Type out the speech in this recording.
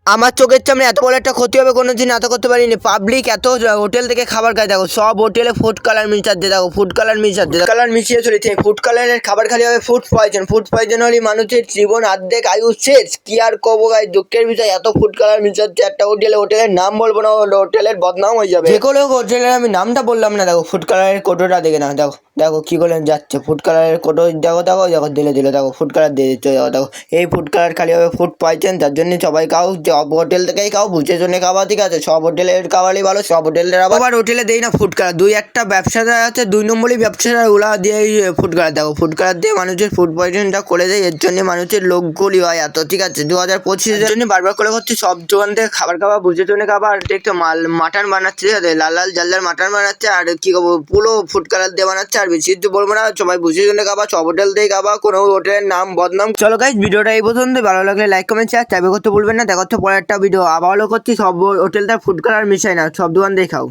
আমার চোখের সামনে এত বড় একটা ক্ষতি হবে কোনোদিন আশা করতে পারিনি। পাবলিক এত হোটেল থেকে খাবার খায়, দেখো সব হোটেলে ফুড কালার মিশাচ্ছে, দেখো ফুড কালার মিশাচ্ছে, কালার মিশিয়ে চলেছে। ফুড কালারের খাবার খালি হবে ফুড পয়জন, ফুড পয়জন হলে মানুষের জীবন অর্ধেক আয়ু শেষ। কি আর কবো গাই, দুঃখের বিষয় এত ফুড কালার মিশাচ্ছে একটা হোটেলে। হোটেলের নাম বলবো না, হোটেলের বদনাম হয়ে যাবে। যে কোনো হোটেলের আমি নামটা বললাম না, দেখো ফুড কালারের কোটোটা দেখে না, দেখো দেখো কি করে যাচ্ছে ফুড কালারের কোটো, দেখো দেখো দেখো দিলে দিলে দেখো ফুড কালার দিয়ে দিচ্ছে, দেখো দেখো এই ফুড কালার খালি হবে ফুড পয়জন। তার জন্য সবাই খাও, সব হোটেল থেকেই খাও, বুঝে শুনে খাওয়া, ঠিক আছে? সব হোটেলের খাবারই ভালো, সব হোটেলের আবার হোটেলে দেই না ফুড কালার। দুই একটা ব্যবসাদার আছে, দুই নম্বরই ব্যবসাদার, ওরা দিয়ে ফুড কালার, দেখো ফুড কালার দিয়ে মানুষের ফুড পয়জনটা করে দেয়। এর জন্য মানুষের লোকগুলি হয় এত, ঠিক আছে? 2025-এর জন্য বারবার করে হচ্ছে সব দোকান থেকে খাবার খাওয়া, বুঝে শুনে খাবার। আর দেখতে মাটন বানাচ্ছে, ঠিক আছে? লাল লাল জাল জাল মাটন বানাচ্ছে, আর কি খাবো পুরো ফুড কালার দিয়ে বানাচ্ছে। আর বেশি কিছু বলবো না, সবাই বুঝে শুনে খাবা, সব হোটেল থেকে খাবা, কোনো হোটেলের নাম বদনাম। চলো গাইজ, ভিডিওটা এই পর্যন্ত। ভালো লাগলে লাইক কমেন্ট শেয়ার চাইবে করতে ভুলবেন না। দেখা হচ্ছে পরের একটা ভিডিও, আবার হলো করছি সব হোটেলটা ফুড কালার মিশাই না, সব দোকান দিয়ে খাও।